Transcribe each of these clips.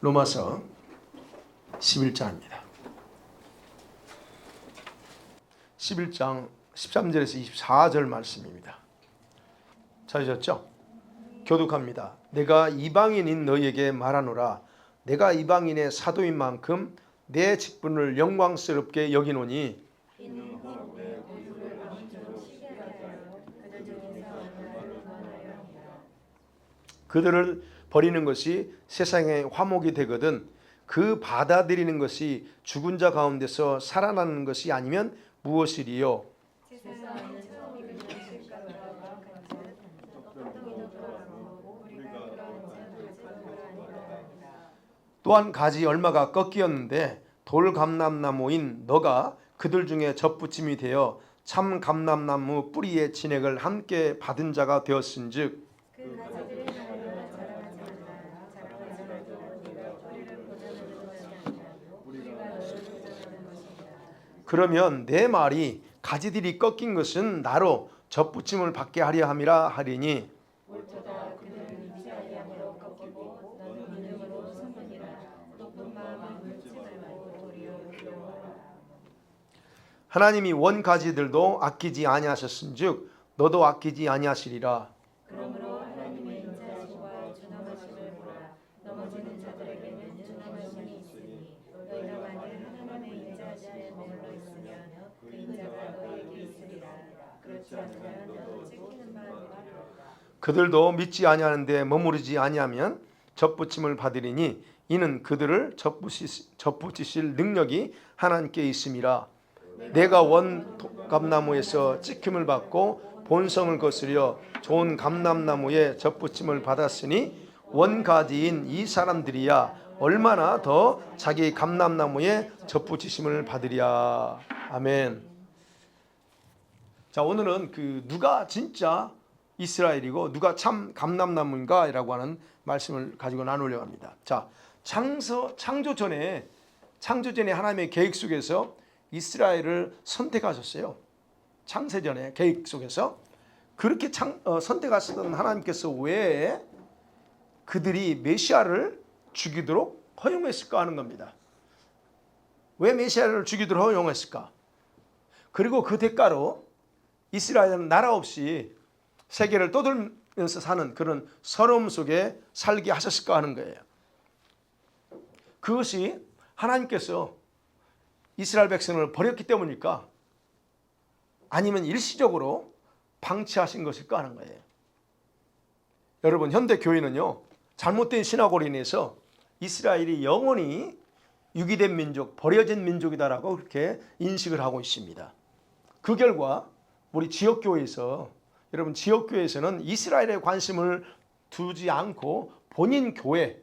로마서 11장입니다. 11장 13절에서 24절 말씀입니다. 찾으셨죠? 교독합니다. 내가 이방인인 너희에게 말하노라. 내가 이방인의 사도인 만큼 내 직분을 영광스럽게 여기노니 그들을 버리는 것이 세상의 화목이 되거든 그 받아들이는 것이 죽은 자 가운데서 살아나는 것이 아니면 무엇이리요? 또한 가지 얼마가 꺾이었는데 돌 감람나무인 너가 그들 중에 젖붙임이 되어 참 감람나무 뿌리의 진액을 함께 받은 자가 되었은즉 그러면 내 말이 가지들이 꺾인 것은 나로 젖붙임을 받게 하려 함이라 하리니 하나님이 원 가지들도 아끼지 아니하셨은즉 너도 아끼지 아니하시리라. 그러므로 하나님의 인자하심과 준엄하심을 보라. 넘어지는 자들에게는 준엄하심이 있으니 너희가 만일 하나님의 인자하심에 머물러 있으면 그 인자가 너희에게 있으리라. 그렇지 않으면 너도 찢기는 바 아니라. 그들도 믿지 아니하는데 머무르지 아니하면 젖붙임을 받으리니 이는 그들을 젖붙이실 능력이 하나님께 있음이라. 내가 원 감나무에서 찍힘을 받고 본성을 거스려 좋은 감람나무에 젖붙임을 받았으니 원가지인 이 사람들이야 얼마나 더 자기 감람나무에 젖붙이심을 받으랴. 아멘. 자, 오늘은 누가 진짜 이스라엘이고 누가 참 감람나무인가라고 하는 말씀을 가지고 나누려고 합니다. 자, 창조 전에 하나님의 계획 속에서 이스라엘을 선택하셨어요. 창세전의 계획 속에서 그렇게 선택하셨던 하나님께서 왜 그들이 메시아를 죽이도록 허용했을까 하는 겁니다. 왜 메시아를 죽이도록 허용했을까? 그리고 그 대가로 이스라엘은 나라 없이 세계를 떠돌면서 사는 그런 서러움 속에 살게 하셨을까 하는 거예요. 그것이 하나님께서 이스라엘 백성을 버렸기 때문일까? 아니면 일시적으로 방치하신 것일까 하는 거예요. 여러분, 현대 교회는요, 잘못된 신학으로 인해서 이스라엘이 영원히 유기된 민족, 버려진 민족이다라고 그렇게 인식을 하고 있습니다. 그 결과 우리 지역교회에서, 여러분 지역교회에서는 이스라엘에 관심을 두지 않고 본인 교회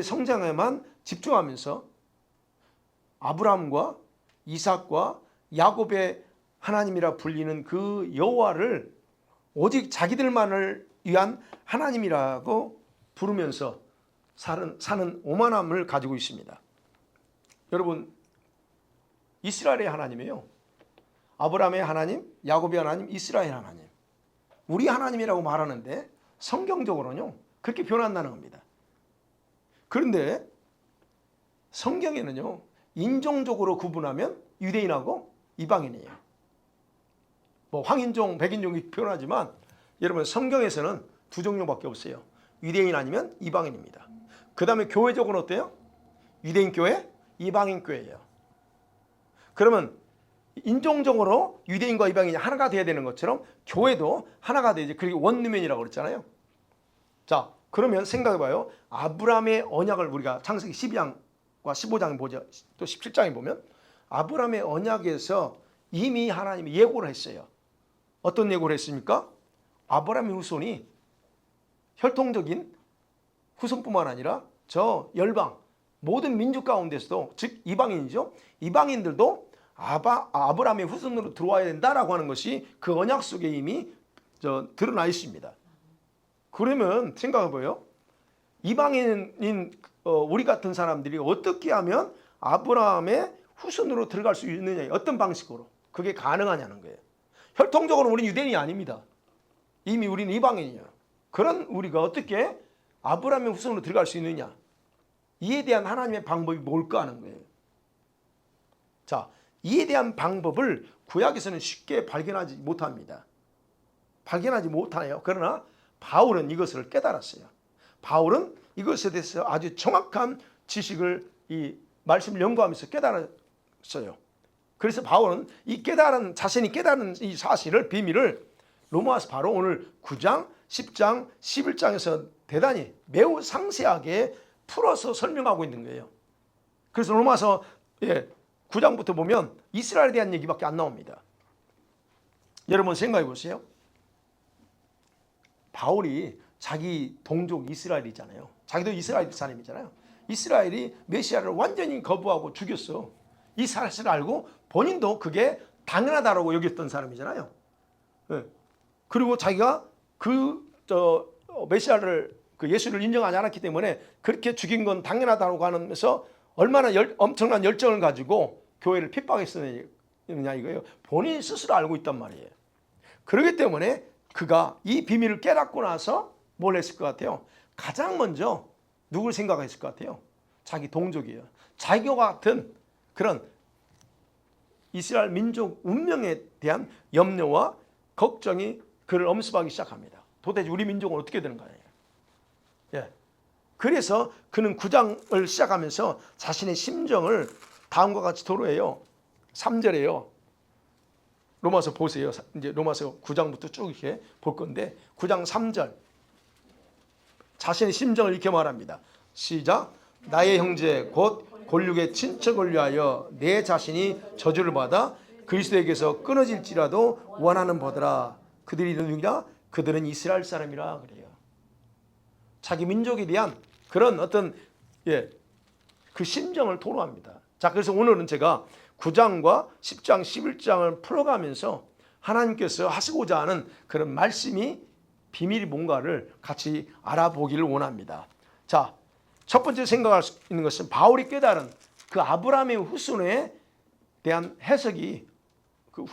성장에만 집중하면서 아브라함과 이삭과 야곱의 하나님이라 불리는 그 여호와를 오직 자기들만을 위한 하나님이라고 부르면서 사는 오만함을 가지고 있습니다. 여러분, 이스라엘의 하나님이에요. 아브라함의 하나님, 야곱의 하나님, 이스라엘 하나님. 우리 하나님이라고 말하는데 성경적으로는요 그렇게 표현한다는 겁니다. 그런데 성경에는요 인종적으로 구분하면 유대인하고 이방인이에요. 뭐 황인종, 백인종 이렇게 표현하지만 여러분 성경에서는 두 종류밖에 없어요. 유대인 아니면 이방인입니다. 그 다음에 교회적으로 어때요? 유대인 교회, 이방인 교회예요. 그러면 인종적으로 유대인과 이방인이 하나가 돼야 되는 것처럼 교회도 하나가 되지. 그리고 원루멘이라고 그랬잖아요. 자, 그러면 생각해봐요. 아브라함의 언약을 우리가 창세기 12장과 15장에 보죠. 또 17장에 보면 아브라함의 언약에서 이미 하나님이 예고를 했어요. 어떤 예고를 했습니까? 아브라함의 후손이 혈통적인 후손뿐만 아니라 저 열방 모든 민족 가운데서도, 즉 이방인이죠. 이방인들도 아브라함의 후손으로 들어와야 된다라고 하는 것이 그 언약 속에 이미 드러나 있습니다. 그러면 생각해봐요. 이방인인 우리 같은 사람들이 어떻게 하면 아브라함의 후손으로 들어갈 수 있느냐, 어떤 방식으로 그게 가능하냐는 거예요. 혈통적으로 우리는 유대인이 아닙니다. 이미 우리는 이방인이에요. 그런 우리가 어떻게 아브라함의 후손으로 들어갈 수 있느냐? 이에 대한 하나님의 방법이 뭘까 하는 거예요. 자, 이에 대한 방법을 구약에서는 쉽게 발견하지 못합니다. 발견하지 못하네요. 그러나 바울은 이것을 깨달았어요. 바울은 이것에 대해서 아주 정확한 지식을 이 말씀을 연구하면서 깨달았어요. 그래서 바울은 이 자신이 깨달은 이 사실을, 비밀을 로마서 바로 오늘 9장, 10장, 11장에서 대단히 매우 상세하게 풀어서 설명하고 있는 거예요. 그래서 로마서 9장부터 보면 이스라엘에 대한 얘기밖에 안 나옵니다. 여러분 생각해 보세요. 바울이 자기 동족 이스라엘이잖아요. 자기도 이스라엘 사람이잖아요. 이스라엘이 메시아를 완전히 거부하고 죽였어. 이 사실을 알고 본인도 그게 당연하다고 여겼던 사람이잖아요. 그리고 자기가 메시아를 예수를 인정하지 않았기 때문에 그렇게 죽인 건 당연하다고 하면서 얼마나 엄청난 열정을 가지고 교회를 핍박했느냐 이거예요. 본인이 스스로 알고 있단 말이에요. 그렇기 때문에 그가 이 비밀을 깨닫고 나서 뭘 했을 것 같아요? 가장 먼저 누굴 생각했을 것 같아요? 자기 동족이에요. 자기와 같은 그런 이스라엘 민족 운명에 대한 염려와 걱정이 그를 엄습하기 시작합니다. 도대체 우리 민족은 어떻게 되는 거예요? 그래서 그는 9장을 시작하면서 자신의 심정을 다음과 같이 토로해요. 3절에요. 로마서 보세요. 이제 로마서 9장부터 쭉 이렇게 볼 건데 9장 3절 자신의 심정을 이렇게 말합니다. 시작. 나의 형제 곧 골육의 친척을 위하여 내 자신이 저주를 받아 그리스도에게서 끊어질지라도 원하는 보더라. 그들이 누구냐? 그들은 이스라엘 사람이라 그래요. 자기 민족에 대한 그런 어떤 그 심정을 토로합니다. 자, 그래서 오늘은 제가 9장과 10장, 11장을 풀어가면서 하나님께서 하시고자 하는 그런 말씀이 비밀이 뭔가를 같이 알아보기를 원합니다. 자, 첫 번째 생각할 수 있는 것은 바울이 깨달은 그 아브라함의 후손에 대한 해석이 그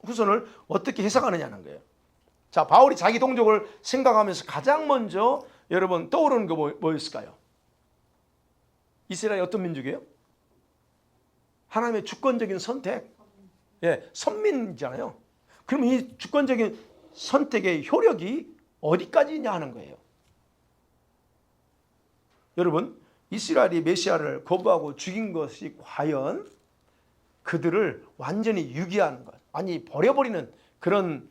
후손을 어떻게 해석하느냐는 거예요. 자, 바울이 자기 동족을 생각하면서 가장 먼저 여러분 떠오르는 거 뭐였을까요? 이스라엘이 어떤 민족이에요? 하나님의 주권적인 선택, 선민이잖아요. 그럼 이 주권적인 선택의 효력이 어디까지냐 하는 거예요. 여러분, 이스라엘이 메시아를 거부하고 죽인 것이 과연 그들을 완전히 유기하는 것, 완전히 버려버리는 그런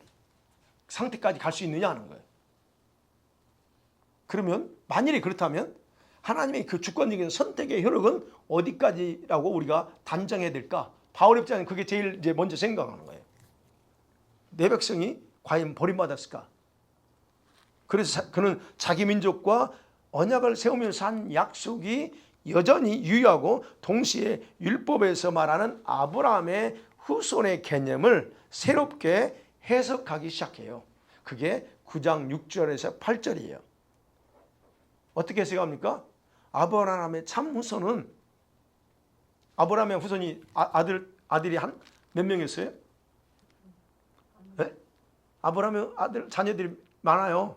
상태까지 갈 수 있느냐 하는 거예요. 그러면 만일에 그렇다면 하나님의 그 주권적인 선택의 효력은 어디까지라고 우리가 단정해야 될까? 바울 입장은 그게 제일 이제 먼저 생각하는 거예요. 내 백성이 과연 버림받았을까? 그래서 그는 자기 민족과 언약을 세우면서 한 약속이 여전히 유효하고 동시에 율법에서 말하는 아브라함의 후손의 개념을 새롭게 해석하기 시작해요. 그게 9장 6절에서 8절이에요. 어떻게 해석합니까? 아브라함의 참 후손은 아브라함의 후손이 아들이 한 몇 명이었어요? 네? 아브라함의 아들 자녀들이 많아요.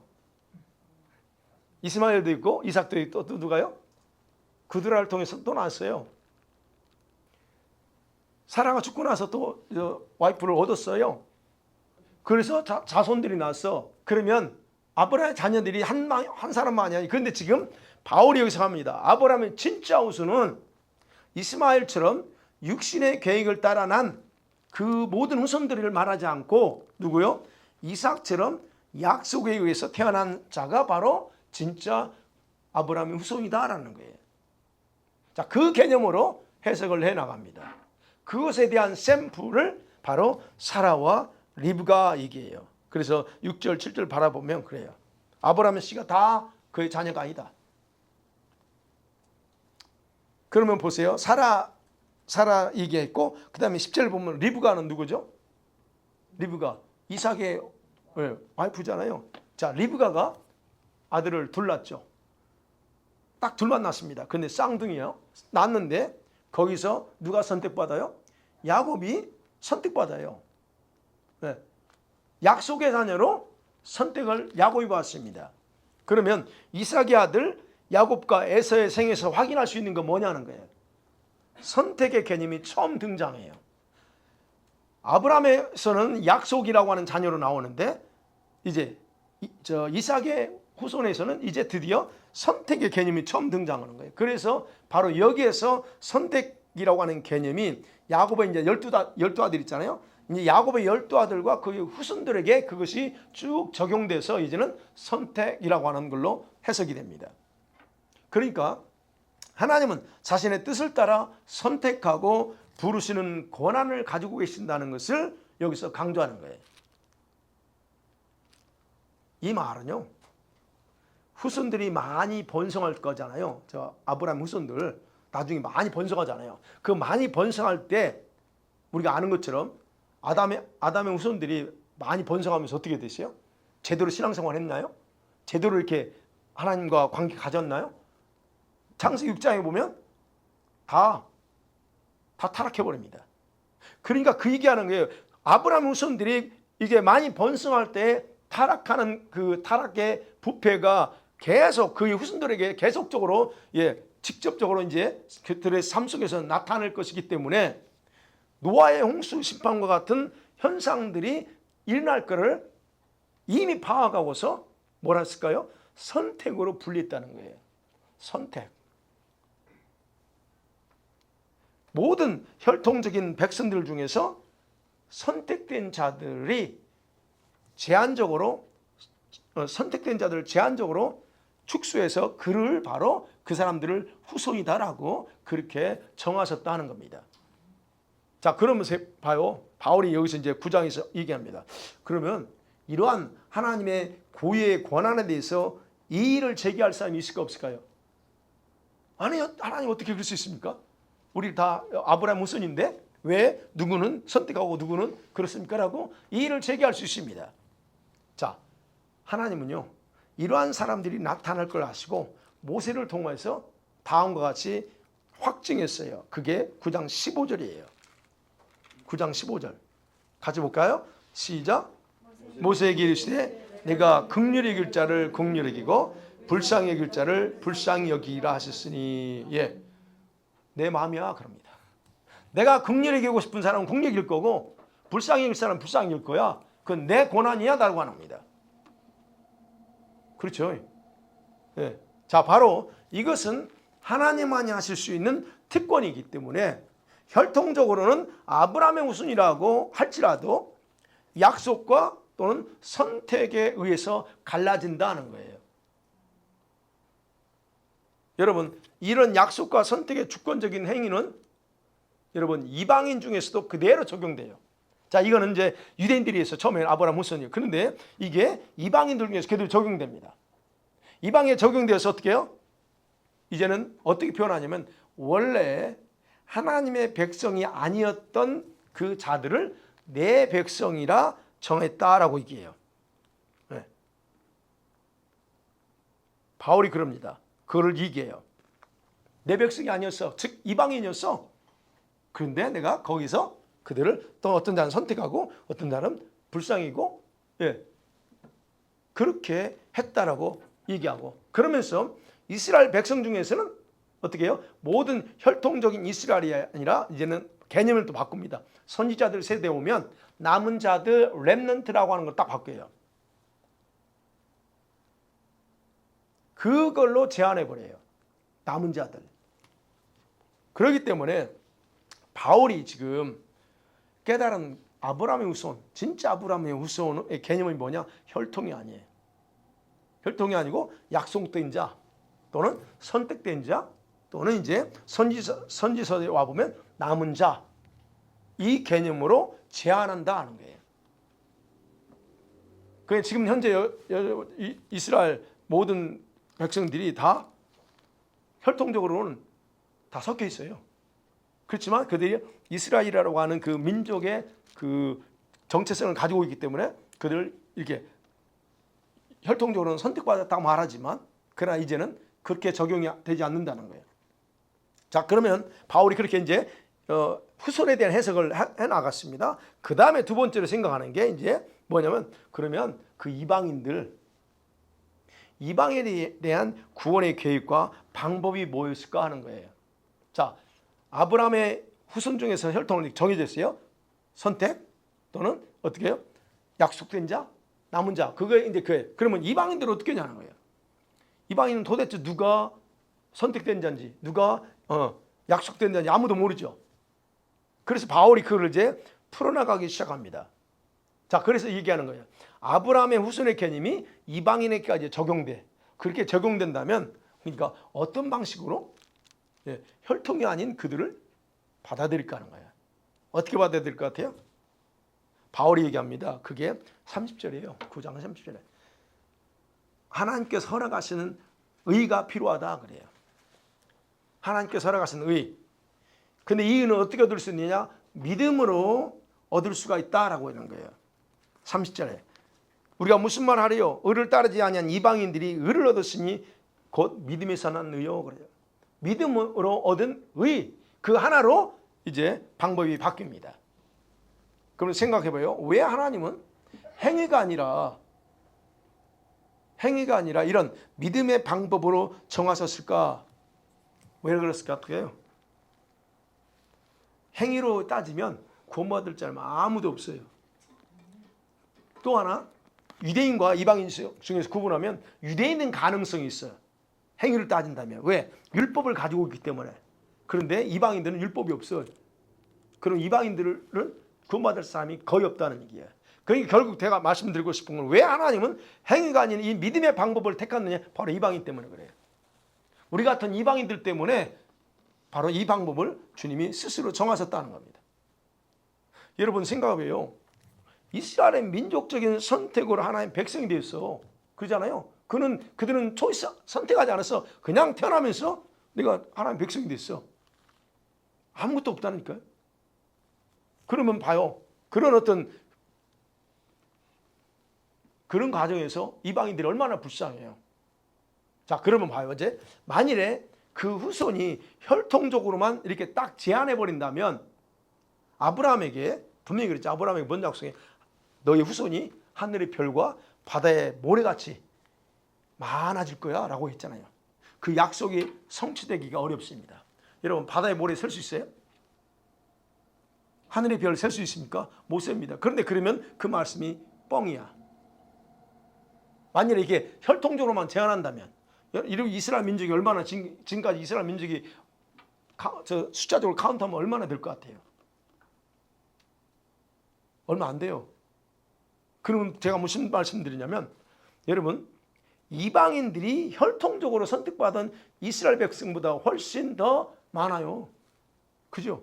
이스마엘도 있고 이삭도 있고 또 누가요? 그들을 통해서 또 낳았어요. 사라가 죽고 나서 또 와이프를 얻었어요. 그래서 자손들이 낳았어. 그러면 아브라함의 자녀들이 한 사람만이 아니에요. 그런데 지금 바울이 여기서 합니다. 아브라함의 진짜 후손은 이스마엘처럼 육신의 계획을 따라 난 그 모든 후손들을 말하지 않고 누구요? 이삭처럼 약속에 의해서 태어난 자가 바로 진짜 아브라함의 후손이다라는 거예요. 자, 그 개념으로 해석을 해나갑니다. 그것에 대한 샘플을 바로 사라와 리브가 얘기해요. 그래서 6절, 7절 바라보면 그래요. 아브라함의 씨가 다 그의 자녀가 아니다. 그러면 보세요. 사라 얘기했고 그 다음에 10절 보면 리브가는 누구죠? 리브가 이삭의 와이프잖아요. 자, 리브가가 아들을 둘 낳죠. 딱 둘만 낳습니다. 근데 쌍둥이에요. 낳았는데 거기서 누가 선택받아요? 야곱이 선택받아요. 약속의 자녀로 선택을 야곱이 받습니다. 그러면 이삭의 아들 야곱과 에서의 생에서 확인할 수 있는 건 뭐냐는 거예요. 선택의 개념이 처음 등장해요. 아브라함에서는 약속이라고 하는 자녀로 나오는데 이제 이삭의 후손에서는 이제 드디어 선택의 개념이 처음 등장하는 거예요. 그래서 바로 여기에서 선택이라고 하는 개념이 야곱의 이제 12아들 있잖아요. 이제 야곱의 12아들과 그 후손들에게 그것이 쭉 적용돼서 이제는 선택이라고 하는 걸로 해석이 됩니다. 그러니까 하나님은 자신의 뜻을 따라 선택하고 부르시는 권한을 가지고 계신다는 것을 여기서 강조하는 거예요. 이 말은요, 후손들이 많이 번성할 거잖아요. 저 아브라함 후손들 나중에 많이 번성하잖아요. 그 많이 번성할 때 우리가 아는 것처럼 아담의 후손들이 많이 번성하면서 어떻게 됐어요? 제대로 신앙생활 했나요? 제대로 이렇게 하나님과 관계 가졌나요? 창세기 6장에 보면 다 타락해버립니다. 그러니까 그 얘기하는 거예요. 아브라함 후손들이 이게 많이 번성할 때 타락하는 그 타락의 부패가 계속 그 후손들에게 계속적으로 직접적으로 이제 그들의 삶 속에서 나타날 것이기 때문에 노아의 홍수 심판과 같은 현상들이 일어날 것을 이미 파악하고서 뭐라 했을까요? 선택으로 분리했다는 거예요. 선택. 모든 혈통적인 백성들 중에서 선택된 자들을 제한적으로 축소해서 그를 바로 그 사람들을 후손이다라고 그렇게 정하셨다는 겁니다. 자, 그러면서 봐요. 바울이 여기서 이제 9장에서 얘기합니다. 그러면 이러한 하나님의 고유의 권한에 대해서 이의를 제기할 사람이 있을까 없을까요? 아니, 하나님 어떻게 그럴 수 있습니까? 우리 다 아브라함 후손인데 왜 누구는 선택하고 누구는 그렇습니까? 라고 이의를 제기할 수 있습니다. 자, 하나님은요, 이러한 사람들이 나타날 걸 아시고 모세를 통해서 다음과 같이 확증했어요. 그게 9장 15절이에요. 9장 15절. 같이 볼까요? 시작. 모세에게 이르시되 내가 긍휼히 여길 자를 긍휼히 여기고 불쌍히 여길 자를 불쌍히 여기라 하셨으니, 내 마음이야 그럽니다. 내가 긍휼히 여기고 싶은 사람은 긍휼히 여길 거고 불쌍히 여길 사람은 불쌍히 여길 거야. 그건 내 권한이야 라고 합니다. 그렇죠. 자, 바로 이것은 하나님만이 하실 수 있는 특권이기 때문에 혈통적으로는 아브라함의 후손이라고 할지라도 약속과 또는 선택에 의해서 갈라진다는 거예요. 여러분, 이런 약속과 선택의 주권적인 행위는 여러분 이방인 중에서도 그대로 적용돼요. 자, 이거는 이제 유대인들이 해서 처음에 아브라함 후손이에요. 그런데 이게 이방인들 중에서 그대로 적용됩니다. 이방에 적용되어서 어떻게 해요? 이제는 어떻게 표현하냐면 원래 하나님의 백성이 아니었던 그 자들을 내 백성이라 정했다라고 얘기해요. 바울이 그럽니다. 그걸 얘기해요. 내 백성이 아니었어. 즉 이방인이었어. 그런데 내가 거기서 그들을 또 어떤 자는 선택하고 어떤 자는 불쌍히고 그렇게 했다라고 얘기하고, 그러면서 이스라엘 백성 중에서는 어떻게 해요? 모든 혈통적인 이스라엘이 아니라 이제는 개념을 또 바꿉니다. 선지자들 세대에 오면 남은 자들 렘넌트라고 하는 걸 딱 바뀌어요. 그걸로 제한해버려요. 남은 자들. 그렇기 때문에 바울이 지금 깨달은 아브라함의 후손, 진짜 아브라함의 후손의 개념이 뭐냐? 혈통이 아니에요. 혈통이 아니고 약속된 자 또는 선택된 자 또는 이제 선지서에 와보면 남은 자, 이 개념으로 제한한다 하는 거예요. 그러니까 지금 현재 이스라엘 모든 백성들이 다 혈통적으로는 다 섞여 있어요. 그렇지만 그들이 이스라엘이라고 하는 그 민족의 그 정체성을 가지고 있기 때문에 그들을 이렇게 혈통적으로는 선택받았다고 말하지만 그러나 이제는 그렇게 적용이 되지 않는다는 거예요. 자, 그러면 바울이 그렇게 이제 후손에 대한 해석을 해 나갔습니다. 그 다음에 두 번째로 생각하는 게 이제 뭐냐면, 그러면 그 이방인들 이방에 대한 구원의 계획과 방법이 뭐였을까 하는 거예요. 자, 아브라함의 후손 중에서 혈통을 정해졌어요. 선택 또는 어떻게 해요? 약속된 자, 남은 자. 그게 이제 그예요. 그러면 이방인들은 어떻게 하냐는 거예요. 이방인은 도대체 누가 선택된 자인지, 누가 약속된 자인지 아무도 모르죠. 그래서 바울이 그걸 이제 풀어나가기 시작합니다. 자, 그래서 얘기하는 거예요. 아브라함의 후손의 개념이 이방인에게까지 적용돼. 그렇게 적용된다면, 그러니까 어떤 방식으로 혈통이 아닌 그들을 받아들일까 하는 거예요. 어떻게 받아들일 것 같아요? 바울이 얘기합니다. 그게 30절이에요. 9장 30절에. 하나님께서 허락하시는 의가 필요하다 그래요. 하나님께서 허락하시는 의. 근데 이 의는 어떻게 얻을 수 있느냐? 믿음으로 얻을 수가 있다라고 하는 거예요. 30절에. 우리가 무슨 말 하래요? 의를 따르지 아니한 이방인들이 의를 얻었으니 곧 믿음에서 난 의요 그래요. 믿음으로 얻은 의, 그 하나로 이제 방법이 바뀝니다. 그럼 생각해봐요. 왜 하나님은 행위가 아니라 이런 믿음의 방법으로 정하셨을까? 왜 그랬을 것 같아요? 행위로 따지면 구원받을 자는 아무도 없어요. 또 하나, 유대인과 이방인 중에서 구분하면 유대인은 가능성이 있어요. 행위를 따진다면. 왜? 율법을 가지고 있기 때문에. 그런데 이방인들은 율법이 없어요. 그럼 이방인들은 구원받을 사람이 거의 없다는 얘기예요. 그러니까 결국 제가 말씀드리고 싶은 건 왜 하나님은 행위가 아닌 이 믿음의 방법을 택했느냐? 바로 이방인 때문에 그래요. 우리 같은 이방인들 때문에 바로 이 방법을 주님이 스스로 정하셨다는 겁니다. 여러분 생각해봐요. 이스라엘의 민족적인 선택으로 하나님 백성이 되었어. 그러잖아요. 그들은 초이스 선택하지 않았어. 그냥 태어나면서 내가 하나님 백성이 됐어. 아무것도 없다니까요. 그러면 봐요. 그런 과정에서 이방인들이 얼마나 불쌍해요. 자, 그러면 봐요. 이제 만일에 그 후손이 혈통적으로만 이렇게 딱 제한해 버린다면 아브라함에게 분명히 그랬죠. 아브라함에게 먼저 약속해. 너의 후손이 하늘의 별과 바다의 모래같이 많아질 거야 라고 했잖아요. 그 약속이 성취되기가 어렵습니다. 여러분 바다의 모래에 설 수 있어요? 하늘의 별 셀 수 있습니까? 못 셉니다. 그런데 그러면 그 말씀이 뻥이야. 만약에 이게 혈통적으로만 제한한다면 이렇게 이스라엘 민족이 얼마나 지금까지 이스라엘 민족이 숫자적으로 카운트하면 얼마나 될 것 같아요? 얼마 안 돼요. 그러면 제가 무슨 말씀드리냐면 여러분 이방인들이 혈통적으로 선택받은 이스라엘 백성보다 훨씬 더 많아요. 그죠?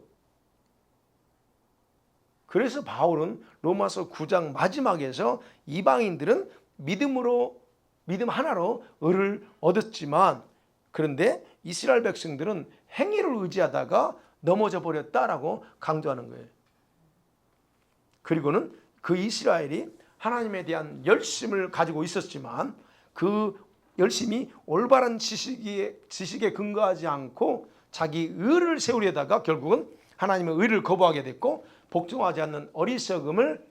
그래서 바울은 로마서 9장 마지막에서 이방인들은 믿음 하나로 의를 얻었지만 그런데 이스라엘 백성들은 행위를 의지하다가 넘어져 버렸다라고 강조하는 거예요. 그리고는 그 이스라엘이 하나님에 대한 열심을 가지고 있었지만 그 열심이 올바른 지식에 근거하지 않고 자기 의를 세우려다가 결국은 하나님의 의를 거부하게 됐고 복종하지 않는 어리석음을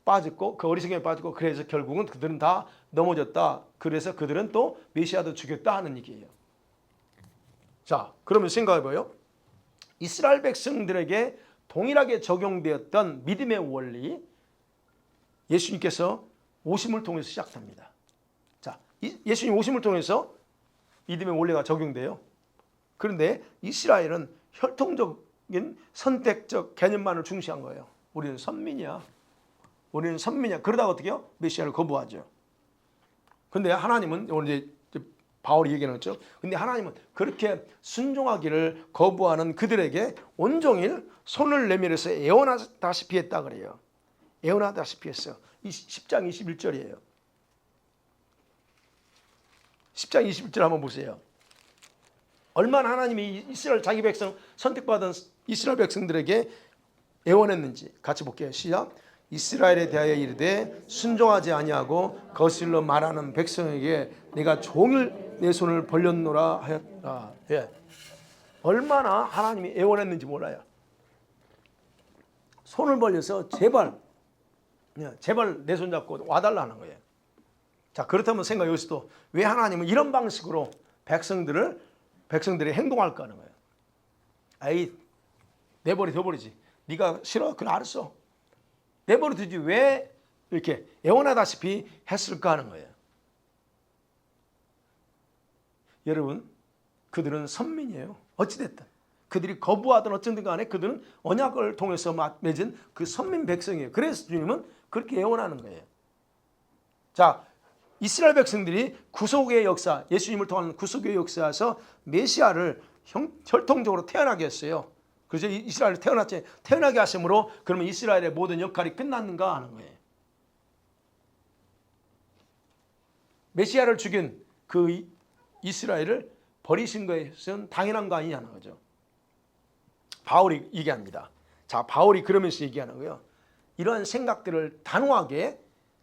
빠졌고 그 어리석음에 빠졌고 그래서 결국은 그들은 다 넘어졌다. 그래서 그들은 또 메시아도 죽였다 하는 얘기예요. 자, 그러면 생각해봐요. 이스라엘 백성들에게 동일하게 적용되었던 믿음의 원리 예수님께서 오심을 통해서 시작합니다. 자, 예수님 오심을 통해서 믿음의 원리가 적용돼요. 그런데 이스라엘은 혈통적인 선택적 개념만을 중시한 거예요. 우리는 선민이야. 그러다가 어떻게 해요? 메시아를 거부하죠. 근데 하나님은 오늘 이제 바울이 얘기하는 거죠. 근데 하나님은 그렇게 순종하기를 거부하는 그들에게 온종일 손을 내밀어서 애원하다시피 했다 그래요. 애원하다시피 했어요. 10장 21절이에요. 10장 21절 한번 보세요. 얼마나 하나님이 이스라엘 자기 백성 선택받은 이스라엘 백성들에게 애원했는지 같이 볼게요. 시작. 이스라엘에 대하여 이르되 순종하지 아니하고 거슬러 말하는 백성에게 내가 종일 내 손을 벌렸노라 하였다. 예. 얼마나 하나님이 애원했는지 몰라요. 손을 벌려서 제발 내 손 잡고 와달라는 거예요. 자, 그렇다면 생각해 보시도 왜 하나님은 이런 방식으로 백성들이 행동할까 하는 거예요. 아이, 내버려 둬버리지. 네가 싫어? 그래, 알았어. 내버려 두지 왜 이렇게 애원하다시피 했을까 하는 거예요. 여러분, 그들은 선민이에요. 어찌됐든 그들이 거부하든 어쨌든 간에 그들은 언약을 통해서 맺은 그 선민 백성이에요. 그래서 주님은 그렇게 애원하는 거예요. 자, 이스라엘 백성들이 구속의 역사, 예수님을 통한 구속의 역사에서 메시아를 혈통적으로 태어나게 했어요. 그래서 이스라엘을 태어나게 하심으로 그러면 이스라엘의 모든 역할이 끝났는가 하는 거예요. 메시아를 죽인 그 이스라엘을 버리신 것은 당연한 거 아니냐는 거죠. 바울이 얘기합니다. 자, 바울이 그러면서 얘기하는 거예요. 이러한 생각들을 단호하게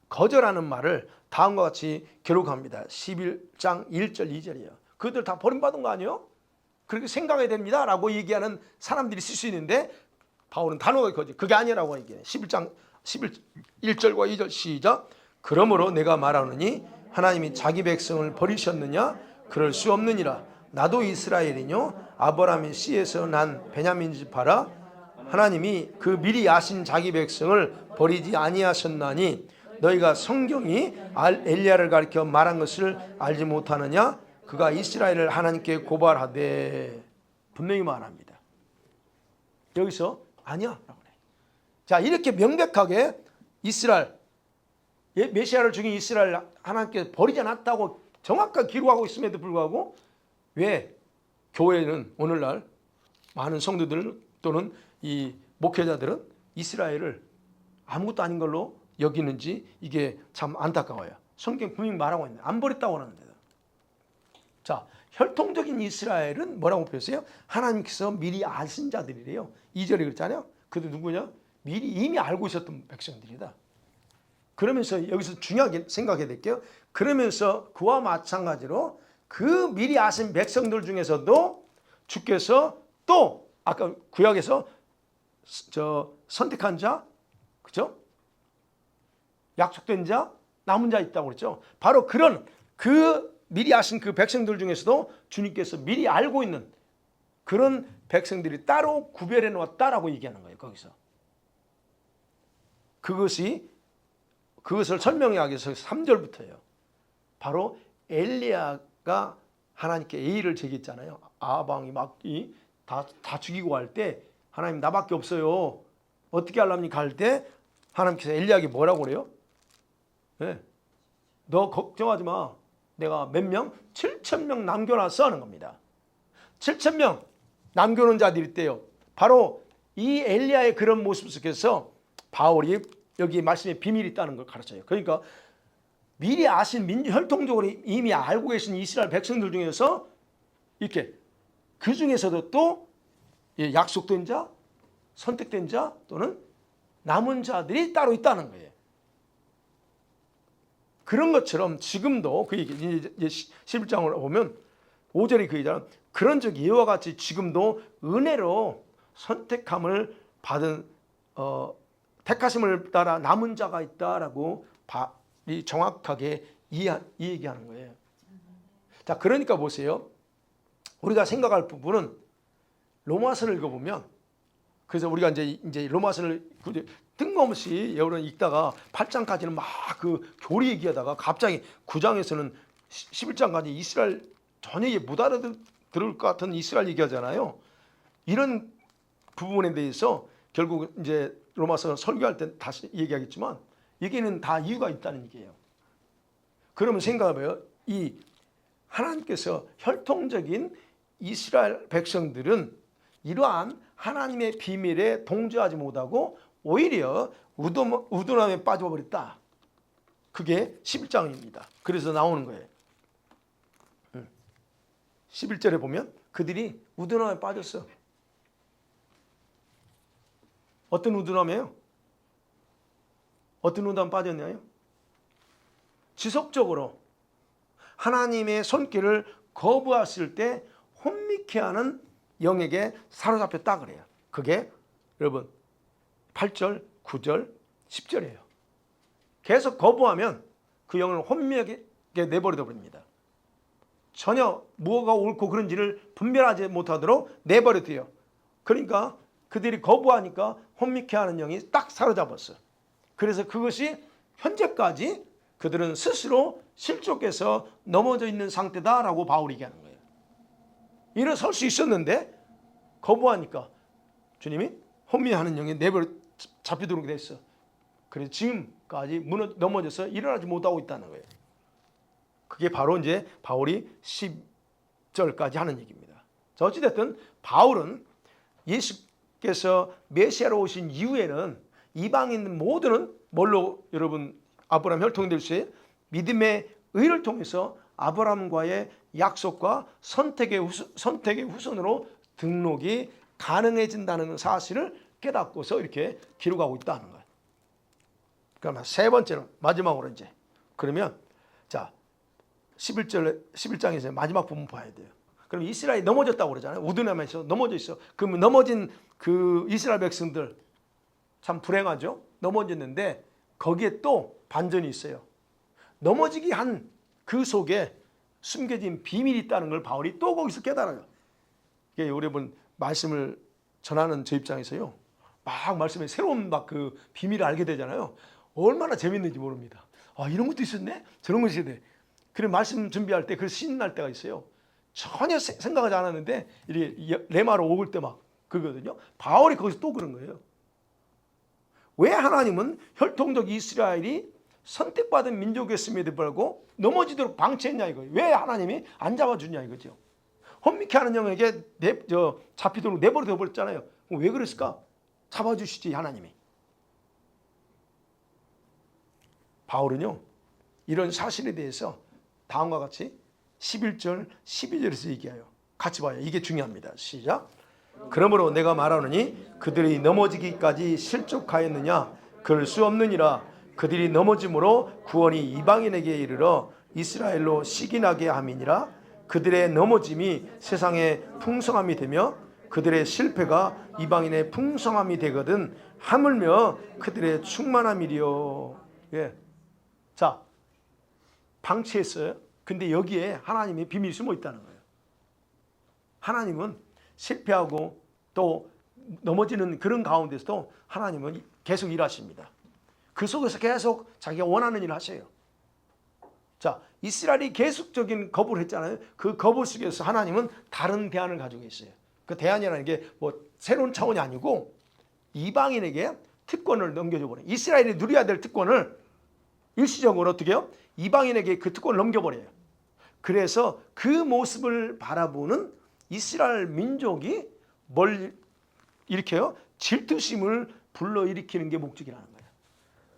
거절하는 말을 다음과 같이 기록합니다. 11장 1절 2절이에요. 그들 다 버림받은 거 아니에요? 그렇게 생각해야 됩니다 라고 얘기하는 사람들이 있을 수 있는데 바울은 단호하게 거절. 그게 아니라고 얘기해요. 11장 1절과 2절 시작. 그러므로 내가 말하노니 하나님이 자기 백성을 버리셨느냐? 그럴 수 없느니라. 나도 이스라엘이뇨 아브라함의 씨에서 난 베냐민 지파라. 하나님이 그 미리 아신 자기 백성을 버리지 아니하셨나니 너희가 성경이 엘리야를 가리켜 말한 것을 알지 못하느냐? 그가 이스라엘을 하나님께 고발하되 분명히 말합니다. 여기서 아니야 라고 그래. 자, 이렇게 명백하게 이스라엘 메시아를 죽인 이스라엘 하나님께 버리지 않았다고 정확하게 기록하고 있음에도 불구하고 왜 교회는 오늘날 많은 성도들 또는 이 목회자들은 이스라엘을 아무것도 아닌 걸로 여기는지 이게 참 안타까워요. 성경 분명히 말하고 있는데 안 버렸다고 하는데. 자, 혈통적인 이스라엘은 뭐라고 표현해요? 하나님께서 미리 아신 자들이래요. 2절에 그랬잖아요. 그들 누구냐? 미리 이미 알고 있었던 백성들이다. 그러면서 여기서 중요하게 생각해야 될게요. 그러면서 그와 마찬가지로 그 미리 아신 백성들 중에서도 주께서 또 아까 구약에서 선택한 자, 그죠? 약속된 자, 남은 자 있다고 그랬죠. 바로 그런 그 미리 아신 그 백성들 중에서도 주님께서 미리 알고 있는 그런 백성들이 따로 구별해 놓았다라고 얘기하는 거예요. 거기서 그것을 설명하기 위해서 3절부터예요. 바로 엘리야가 하나님께 예의를 제기했잖아요. 아방이 막 다 죽이고 할 때 하나님 나밖에 없어요. 어떻게 하랍니까 할 때 하나님께서 엘리야에게 뭐라고 그래요? 네. 너 걱정하지 마. 내가 몇 명? 7,000명 남겨놨어 하는 겁니다. 7,000명 남겨놓은 자들이 있대요. 바로 이 엘리야의 그런 모습 속에서 바울이 여기 말씀에 비밀이 있다는 걸 가르쳐요. 그러니까 미리 아신 혈통적으로 이미 알고 계신 이스라엘 백성들 중에서 이렇게 그 중에서도 또 약속된 자, 선택된 자 또는 남은 자들이 따로 있다는 거예요. 그런 것처럼 지금도 그 얘기 이제 11장을 보면 5절에 그 얘기잖아요. 그런 적 이와 같이 지금도 은혜로 선택함을 받은 택하심을 따라 남은 자가 있다라고 정확하게 이 얘기하는 거예요. 자, 그러니까 보세요. 우리가 생각할 부분은 로마서를 읽어보면 그래서 우리가 이제 로마서를 뜬금없이 여러분 읽다가 8장까지는 막 그 교리 얘기하다가 갑자기 9장에서는 11장까지 이스라엘 전혀 못 알아들을 것 같은 이스라엘 얘기하잖아요. 이런 부분에 대해서 결국 이제 로마서 설교할 때 다시 얘기하겠지만 여기는 다 이유가 있다는 얘기예요. 그러면 생각해봐요. 이 하나님께서 혈통적인 이스라엘 백성들은 이러한 하나님의 비밀에 동조하지 못하고 오히려 우둔함에 빠져버렸다. 그게 11장입니다. 그래서 나오는 거예요. 11절에 보면 그들이 우둔함에 빠졌어. 어떤 우둔함이에요? 어떤 우둔함에 빠졌냐요? 지속적으로 하나님의 손길을 거부했을 때 혼미케 하는 영에게 사로잡혔다 그래요. 그게 여러분 8절, 9절, 10절이에요. 계속 거부하면 그 영을 혼미하게 내버려 둬버립니다. 전혀 뭐가 옳고 그른지를 분별하지 못하도록 내버려 둬요. 그러니까 그들이 거부하니까 혼미케 하는 영이 딱 사로잡았어요. 그래서 그것이 현재까지 그들은 스스로 실족해서 넘어져 있는 상태다라고 바울이 얘기하는 거예요. 일어설 수 있었는데 거부하니까 주님이 혼미하는 영에 내버려 잡히도록 됐어. 그래서 지금까지 넘어져서 일어나지 못하고 있다는 거예요. 그게 바로 이제 바울이 10절까지 하는 얘기입니다. 자, 어찌됐든 바울은 예수께서 메시아로 오신 이후에는 이방인 모두는 뭘로 여러분 아브라함 혈통될 수 믿음의 의를 통해서 아브라함과의 약속과 선택의 후손으로 등록이 가능해진다는 사실을 깨닫고서 이렇게 기록하고 있다는 거예요. 그러면 세 번째로 마지막으로 이제 그러면 자 11장에서 마지막 부분 봐야 돼요. 그럼 이스라엘이 넘어졌다고 그러잖아요. 우드람에서 넘어져 있어. 그러면 넘어진 그 이스라엘 백성들 참 불행하죠. 넘어졌는데 거기에 또 반전이 있어요. 넘어지기 한 그 속에 숨겨진 비밀이 있다는 걸 바울이 또 거기서 깨달아요. 이게 여러분 말씀을 전하는 저 입장에서요. 막 말씀에 새로운 막 그 비밀을 알게 되잖아요. 얼마나 재밌는지 모릅니다. 아, 이런 것도 있었네? 저런 것이 있었네. 그래 말씀 준비할 때 그래서 신이 날 때가 있어요. 전혀 생각하지 않았는데 이렇게 레마로 오글 때 막 그거거든요. 바울이 거기서 또 그런 거예요. 왜 하나님은 혈통적 이스라엘이 선택받은 민족이었음에도 불구하고 넘어지도록 방치했냐 이거예요. 왜 하나님이 안 잡아주냐 이거죠. 혼미케 하는 영에게 잡히도록 내버려 둬버렸잖아요. 왜 그랬을까? 잡아주시지 하나님이. 바울은요 이런 사실에 대해서 다음과 같이 11절 12절에서 얘기해요. 같이 봐요. 이게 중요합니다. 시작. 그러므로 내가 말하노니 그들이 넘어지기까지 실족하였느냐? 그럴 수 없느니라. 그들이 넘어짐으로 구원이 이방인에게 이르러 이스라엘로 시기나게 함이니라. 그들의 넘어짐이 세상의 풍성함이 되며 그들의 실패가 이방인의 풍성함이 되거든 하물며 그들의 충만함이리요. 예. 자, 방치했어요. 근데 여기에 하나님의 비밀이 숨어 있다는 거예요. 하나님은 실패하고 또 넘어지는 그런 가운데서도 하나님은 계속 일하십니다. 그 속에서 계속 자기가 원하는 일을 하셔요. 자, 이스라엘이 계속적인 거부를 했잖아요. 그 거부 속에서 하나님은 다른 대안을 가지고 있어요. 그 대안이라는 게 뭐 새로운 차원이 아니고 이방인에게 특권을 넘겨줘 버려요. 이스라엘이 누려야 될 특권을 일시적으로 어떻게 해요? 이방인에게 그 특권을 넘겨버려요. 그래서 그 모습을 바라보는 이스라엘 민족이 뭘 일으켜요? 질투심을 불러일으키는 게 목적이라는 거예요.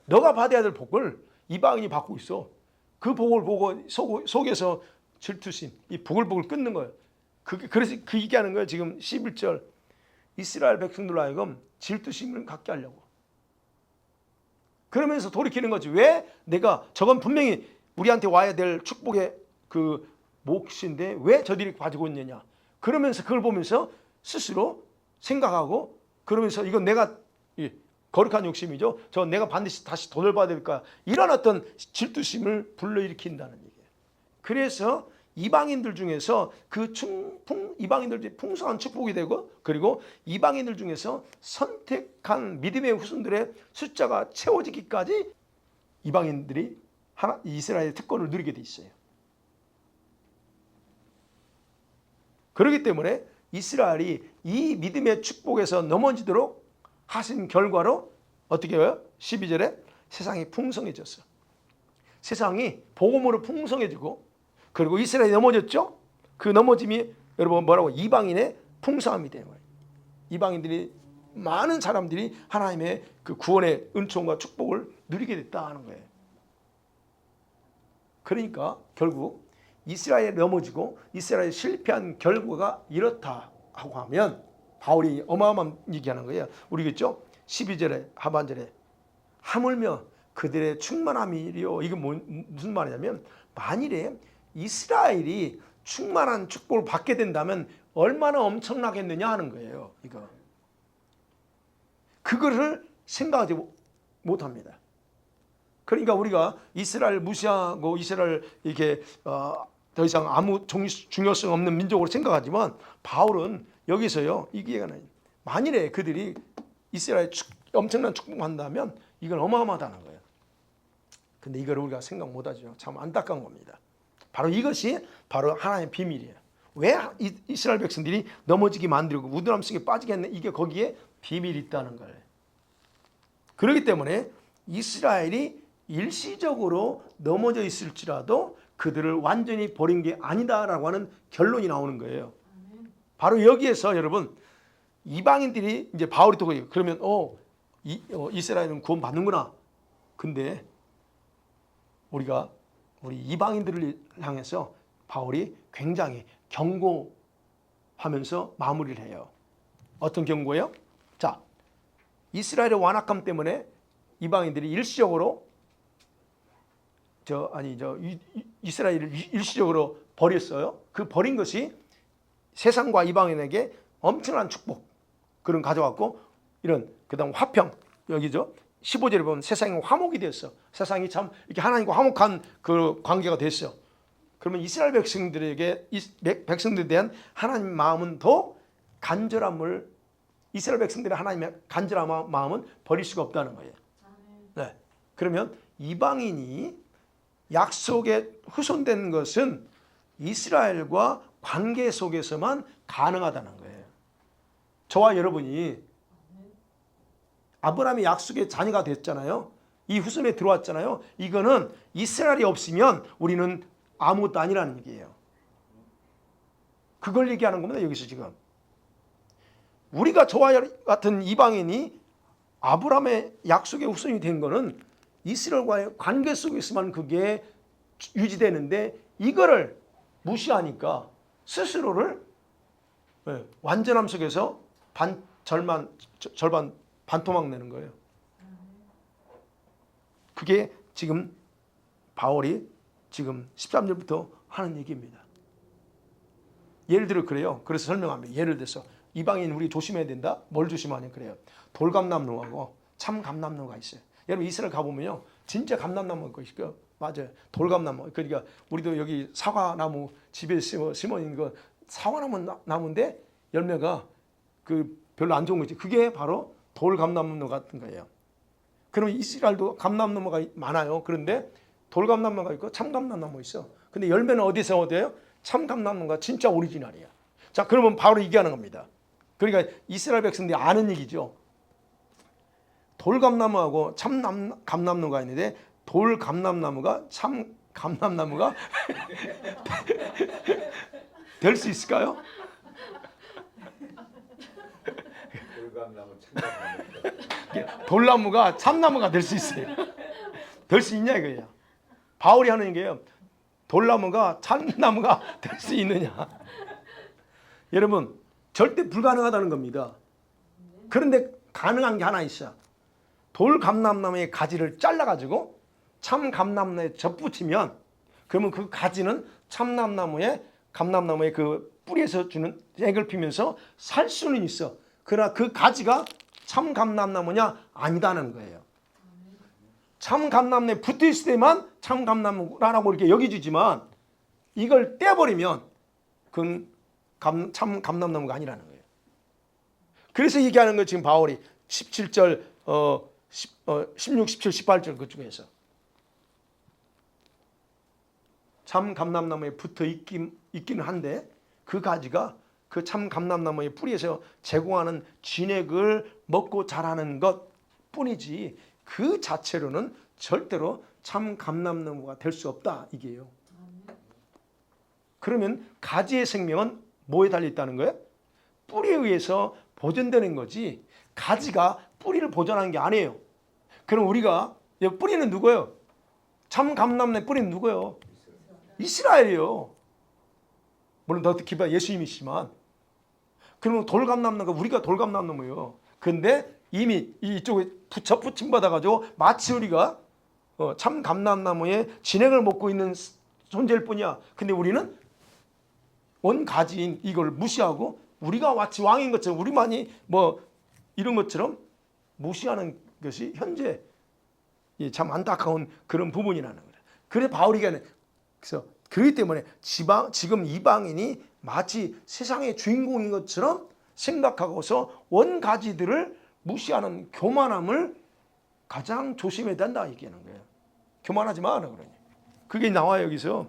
너가 받아야 될 복을 이방인이 받고 있어. 그 복을 보고 속에서 질투심, 이 보글보글 끊는 거예요. 그래서 그 얘기하는 거예요. 지금 11절 이스라엘 백성들로 하여금 질투심을 갖게 하려고. 그러면서 돌이키는 거지. 왜 내가 저건 분명히 우리한테 와야 될 축복의 그 몫인데 왜 저들이 가지고 있느냐. 그러면서 그걸 보면서 스스로 생각하고 그러면서 이건 내가 거룩한 욕심이죠. 저 내가 반드시 다시 돈을 받아야 될까. 이런 어떤 질투심을 불러일으킨다는 얘기예요. 그래서 이방인들 중에서 이방인들 중에 풍성한 축복이 되고 그리고 이방인들 중에서 선택한 믿음의 후손들의 숫자가 채워지기까지 이방인들이 이스라엘의 특권을 누리게 돼 있어요. 그렇기 때문에 이스라엘이 이 믿음의 축복에서 넘어지도록 하신 결과로 어떻게 해요? 12절에 세상이 풍성해졌어. 세상이 복음으로 풍성해지고 그리고 이스라엘이 넘어졌죠? 그 넘어짐이 여러분 뭐라고? 이방인의 풍성함이 되는 거예요. 이방인들이 많은 사람들이 하나님의 그 구원의 은총과 축복을 누리게 됐다 하는 거예요. 그러니까 결국 이스라엘이 넘어지고 이스라엘이 실패한 결과가 이렇다 하고 하면 바울이 어마어마한 얘기하는 거예요. 우리겠죠? 12절에 하반절에 하물며 그들의 충만함이요. 이게 무슨 말이냐면 만일에 이스라엘이 충만한 축복을 받게 된다면 얼마나 엄청나겠느냐 하는 거예요. 이거. 그거를 생각하지 못합니다. 그러니까 우리가 이스라엘 무시하고 이스라엘 이렇게 더 이상 아무 중요성 없는 민족으로 생각하지만 바울은 여기서요 이게 만일에 그들이 이스라엘 엄청난 축복한다면 이건 어마어마하다는 거예요. 근데 이걸 우리가 생각 못하죠. 참 안타까운 겁니다. 바로 이것이 바로 하나님의 비밀이에요. 왜 이스라엘 백성들이 넘어지게 만들고 우둔함 속에 빠지게 했는 이게 거기에 비밀이 있다는 거예요. 그렇기 때문에 이스라엘이 일시적으로 넘어져 있을지라도 그들을 완전히 버린 게 아니다라고 하는 결론이 나오는 거예요. 바로 여기에서 여러분 이방인들이 이제 바울이 또 그러면 이스라엘은 구원 받는구나. 근데 우리 이방인들을 향해서 바울이 굉장히 경고하면서 마무리를 해요. 어떤 경고예요? 자, 이스라엘의 완악함 때문에 이방인들이 일시적으로 이스라엘을 일시적으로 버렸어요. 그 버린 것이 세상과 이방인에게 엄청난 축복 그런 가져왔고 이런 그다음 화평 여기죠. 15절에 보면 세상이 화목이 됐어. 세상이 참 이렇게 하나님과 화목한 그 관계가 됐어. 그러면 이스라엘 백성들에 대한 하나님 마음은 더 간절함을 이스라엘 백성들의 하나님의 간절한 마음은 버릴 수가 없다는 거예요. 네. 그러면 이방인이 약속에 후손된 것은 이스라엘과 관계 속에서만 가능하다는 거예요. 저와 여러분이 아브라함의 약속의 자녀가 됐잖아요. 이 후손에 들어왔잖아요. 이거는 이스라엘이 없으면 우리는 아무것도 아니라는 얘기예요. 그걸 얘기하는 겁니다. 여기서 지금 우리가 저와 같은 이방인이 아브라함의 약속의 후손이 된 거는 이스라엘과의 관계 속에서만 그게 유지되는데 이거를 무시하니까 스스로를 완전함 속에서 절반 반토막 내는 거예요. 그게 지금 바울이 지금 13절부터 하는 얘기입니다. 예를 들어 그래요. 그래서 설명합니다. 예를 들어서 이방인 우리 조심해야 된다. 뭘 조심하냐 그래요. 돌감람나무하고 참감람나무가 있어요. 여러분 이스라엘 가보면요. 진짜 감람나무가 있어요. 맞아요. 돌감나무. 그러니까 우리도 여기 사과나무 집에 심어 있는 거 사과나무인데 열매가 그 별로 안 좋은 거지. 그게 바로 돌감나무 같은 거예요. 그럼 이스라엘도 감람나무가 많아요. 그런데 돌감나무가 있고 참감람나무 있어. 근데 열매는 어디서 얻어요? 참감람나무가 진짜 오리지널이야. 자, 그러면 바로 얘기하는 겁니다. 그러니까 이스라엘 백성들이 아는 얘기죠. 돌감나무하고 참감람나무가 있는데 돌감람나무가 참감람나무가 될 수 있을까요? 돌감나무 참감나무 돌나무가 참나무가 될 수 있어요. 될 수 있냐 이거예요. 바울이 하는 얘기예요. 돌나무가 참나무가 될 수 있느냐. 여러분 절대 불가능하다는 겁니다. 그런데 가능한 게 하나 있어. 돌감람나무의 가지를 잘라가지고 참감람나무에 접붙이면 그러면 그 가지는 감람나무의 그 뿌리에서 주는 액을 피면서 살 수는 있어. 그러나 그 가지가 참감람나무냐 아니다는 거예요. 참감람나무에 붙어있을 때만 참감나무라고 이렇게 여겨지지만 이걸 떼버리면 그건 참감람나무가 아니라는 거예요. 그래서 얘기하는 거 지금 바울이 17절 16, 17, 18절 그쪽에서 참감람나무에 붙어 있기는 한데 그 가지가 그 참감람나무의 뿌리에서 제공하는 진액을 먹고 자라는 것 뿐이지 그 자체로는 절대로 참감람나무가 될 수 없다 이게요. 그러면 가지의 생명은 뭐에 달려있다는 거예요? 뿌리에 의해서 보존되는 거지 가지가 뿌리를 보존하는 게 아니에요. 그럼 우리가 뿌리는 누구예요? 참감람나무의 뿌리는 누구예요? 이스라엘이요. 물론 더 깊어 예수님이시지만 그러면 돌감나무가 우리가 돌감나무예요. 근데 이미 이쪽에 붙임 받아가지고 마치 우리가 참감람나무의 진액을 먹고 있는 존재일 뿐이야. 근데 우리는 원 가지인 이걸 무시하고 우리가 마치 왕인 것처럼 우리만이 뭐 이런 것처럼 무시하는 것이 현재 참 안타까운 그런 부분이라는 거예요. 그래 바울이 그래서 그렇기 때문에 지금 이방인이 마치 세상의 주인공인 것처럼 생각하고서 원가지들을 무시하는 교만함을 가장 조심해야 된다 얘기하는 거예요. 교만하지 마 그러니. 그게 나와요 여기서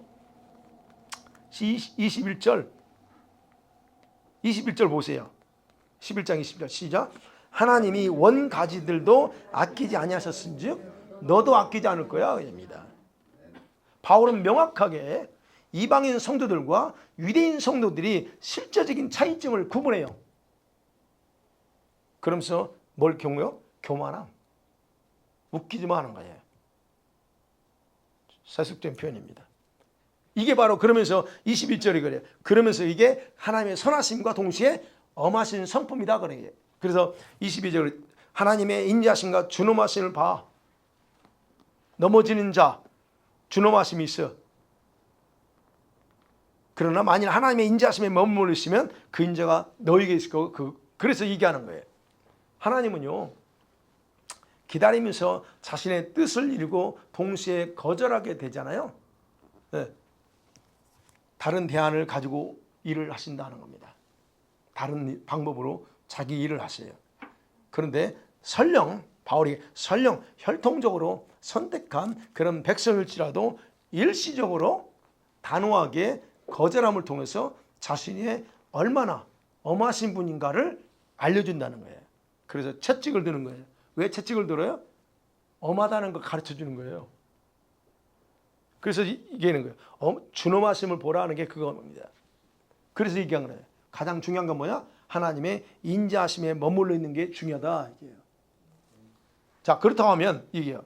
21절 보세요. 11장 20절 시작. 하나님이 원가지들도 아끼지 아니하셨은즉 너도 아끼지 않을 거야 입니다. 바울은 명확하게 이방인 성도들과 유대인 성도들이 실제적인 차이점을 구분해요. 그러면서 뭘 경고요? 교만함. 웃기지 마 하는 거예요. 세속된 표현입니다. 이게 바로 그러면서 21절이 그래요. 그러면서 이게 하나님의 선하심과 동시에 엄하신 성품이다 그래요. 그래서 22절 하나님의 인자하심과 준엄하심을 봐. 넘어지는 자 준엄하심이 있어. 그러나 만일 하나님의 인자하심에 머무르시면 그 인자가 너에게 있을 거고 그래서 얘기하는 거예요. 하나님은요 기다리면서 자신의 뜻을 이루고 동시에 거절하게 되잖아요. 네. 다른 대안을 가지고 일을 하신다는 겁니다. 다른 방법으로 자기 일을 하세요. 그런데 바울이 설령 혈통적으로 선택한 그런 백성일지라도 일시적으로 단호하게 거절함을 통해서 자신이 얼마나 엄하신 분인가를 알려준다는 거예요. 그래서 채찍을 드는 거예요. 왜 채찍을 들어요? 엄하다는 걸 가르쳐 주는 거예요. 그래서 얘기하는 거예요. 준엄하심을 보라는 게 그겁니다. 그래서 얘기한 거예요. 가장 중요한 건 뭐냐? 하나님의 인자하심에 머물러 있는 게 중요하다. 이게요. 자, 그렇다고 하면 이게요.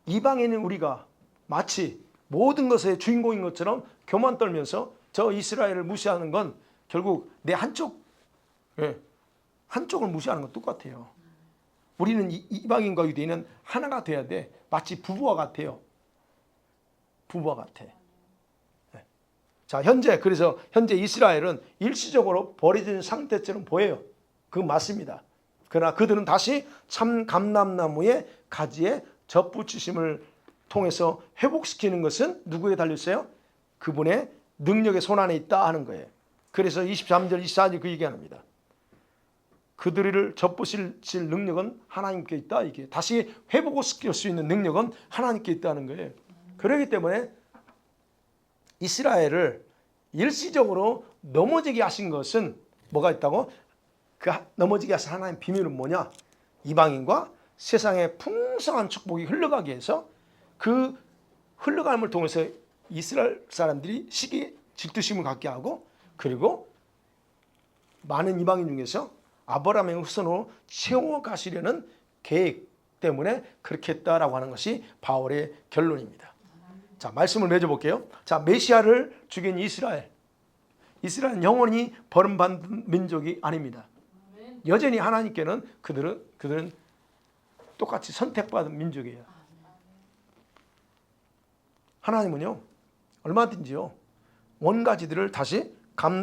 이방인은 우리가 마치 모든 것의 주인공인 것처럼 교만 떨면서 저 이스라엘을 무시하는 건 결국 내 한쪽을 무시하는 건 똑같아요. 우리는 이방인과 유대인은 하나가 돼야 돼. 마치 부부와 같아요. 부부와 같아. 자, 그래서 현재 이스라엘은 일시적으로 버려진 상태처럼 보여요. 그건 맞습니다. 그러나 그들은 다시 참 감람나무의 가지에 접붙이심을 통해서 회복시키는 것은 누구에 달렸어요? 그분의 능력의 손안에 있다 하는 거예요. 그래서 23절, 24절 그 얘기합니다. 그들을 접붙일 능력은 하나님께 있다. 이게 다시 회복시킬 수 있는 능력은 하나님께 있다는 거예요. 그렇기 때문에 이스라엘을 일시적으로 넘어지게 하신 것은 뭐가 있다고? 그 넘어지게 하신 하나님의 비밀은 뭐냐? 이방인과 세상의 풍성한 축복이 흘러가게 해서 그 흘러감을 통해서 이스라엘 사람들이 질투심을 갖게 하고 그리고 많은 이방인 중에서 아브라함의 후손으로 채워가시려는 계획 때문에 그렇게 했다라고 하는 것이 바울의 결론입니다. 자, 말씀을 맺어볼게요. 자, 메시아를 죽인 이스라엘은 영원히 버림받은 민족이 아닙니다. 여전히 하나님께는 그들은 똑같이 선택받은 민족이에요. 하나님은요 얼마든지요 원가지들을 다시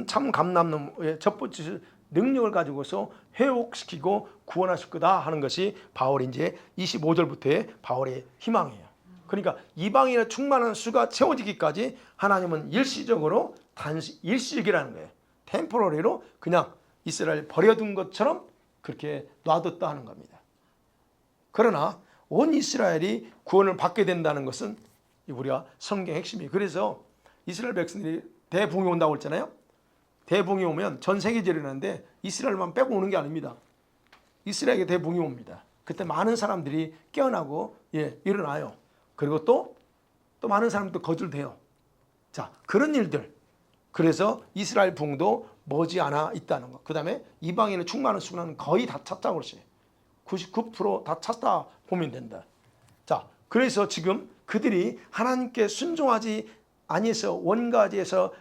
참 감람나무에 접붙이실 능력을 가지고서 회복시키고 구원하실 거다 하는 것이 바울이 이제 25절부터의 바울의 희망이에요. 그러니까 이방인의 충만한 수가 채워지기까지 하나님은 일시적이라는 거예요. 템포러리로 그냥 이스라엘 버려둔 것처럼 그렇게 놔뒀다 하는 겁니다. 그러나 온 이스라엘이 구원을 받게 된다는 것은 우리가 성경 핵심이에요. 그래서 이스라엘 백성들이 대붕이 온다고 했잖아요. 대붕이 오면 전 세계에 일어나는데 이스라엘만 빼고 오는 게 아닙니다. 이스라엘에게 대붕이 옵니다. 그때 많은 사람들이 깨어나고 일어나요. 그리고 또 많은 사람도 거절돼요. 자, 그런 일들. 그래서 이스라엘 붕도 머지않아 있다는 거. 그 다음에 이방인의 충만한 수는 거의 다 찼다고 그랬어요. 99% 다 찼다 보면 된다. 자, 그래서 지금 그들이 하나님께 순종하지 아니해서 원가지에서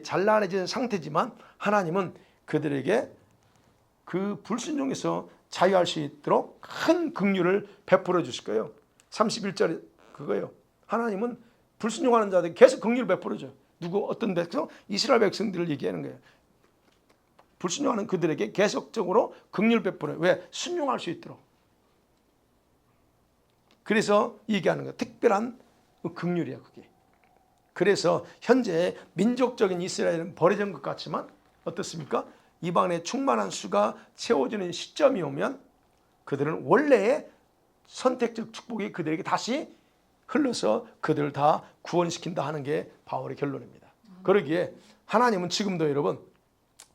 잘라내진 상태지만 하나님은 그들에게 그 불순종에서 자유할 수 있도록 큰 긍휼을 베풀어 주실 거예요. 31절 그거예요. 하나님은 불순종하는 자들에게 계속 긍휼을 베풀어 줘요. 어떤 백성? 이스라엘 백성들을 얘기하는 거예요. 불순종하는 그들에게 계속적으로 긍휼을 베풀어요. 왜? 순종할 수 있도록. 그래서 얘기하는 거 특별한 긍휼이야 그게. 그래서 현재 민족적인 이스라엘은 버려진 것 같지만 어떻습니까? 이방인의 충만한 수가 채워지는 시점이 오면 그들은 원래의 선택적 축복이 그들에게 다시 흘러서 그들을 다 구원시킨다 하는 게 바울의 결론입니다. 그러기에 하나님은 지금도 여러분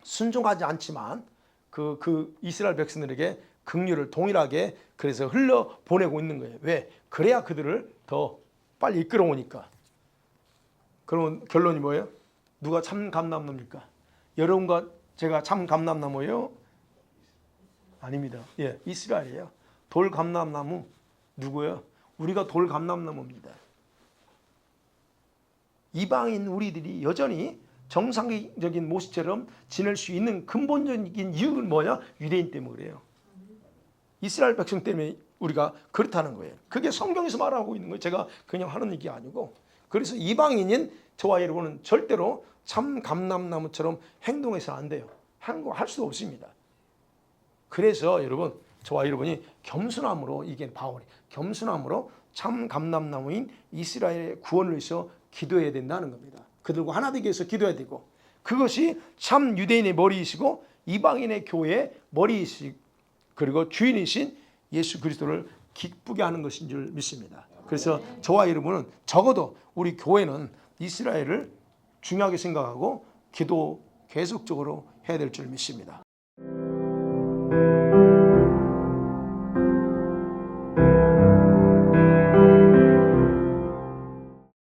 순종하지 않지만 그 이스라엘 백성들에게 긍휼을 동일하게 그래서 흘러 보내고 있는 거예요. 왜? 그래야 그들을 더 빨리 이끌어오니까. 그러면 결론이 뭐예요? 누가 참 감람나무입니까? 여러분과 제가 참 감람나무예요? 아닙니다. 예, 이스라엘이에요. 돌 감람나무 누구예요? 우리가 돌 감람나무입니다. 이방인 우리들이 여전히 정상적인 모습처럼 지낼 수 있는 근본적인 이유는 뭐냐? 유대인 때문에 그래요. 이스라엘 백성 때문에 우리가 그렇다는 거예요. 그게 성경에서 말하고 있는 거예요. 제가 그냥 하는 얘기 아니고. 그래서 이방인인 저와 여러분은 절대로 참 감람나무처럼 행동해서는 안 돼요. 할 수 없습니다. 그래서 여러분 저와 여러분이 겸손함으로 이게 바울이 겸손함으로 참 감람나무인 이스라엘의 구원을 위해서 기도해야 된다는 겁니다. 그들과 하나 되기 위해서 기도해야 되고 그것이 참 유대인의 머리이시고 이방인의 교회의 머리이시고 그리고 주인이신 예수 그리스도를 기쁘게 하는 것인 줄 믿습니다. 그래서 저와 여러분은 적어도 우리 교회는 이스라엘을 중요하게 생각하고 기도 계속적으로 해야 될 줄 믿습니다.